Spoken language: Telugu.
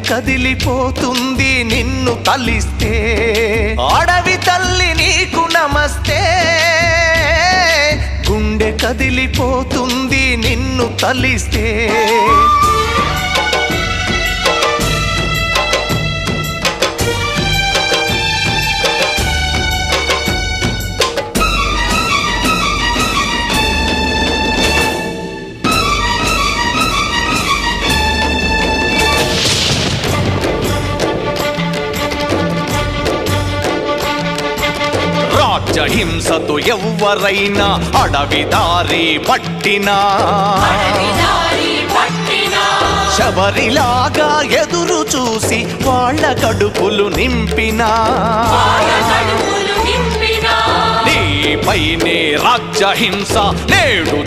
కదిలిపోతుంది నిన్ను తలిస్తే అడవి తల్లి నీకు నమస్తే గుండె కదిలిపోతుంది నిన్ను తలిస్తే రాజ్యహింసతో ఎవ్వరైనా అడవి దారి పట్టినా శబరిలాగా ఎదురు చూసి వాళ్ళ కడుపులు నింపినా నీపైనే రాజ్యహింస నేడు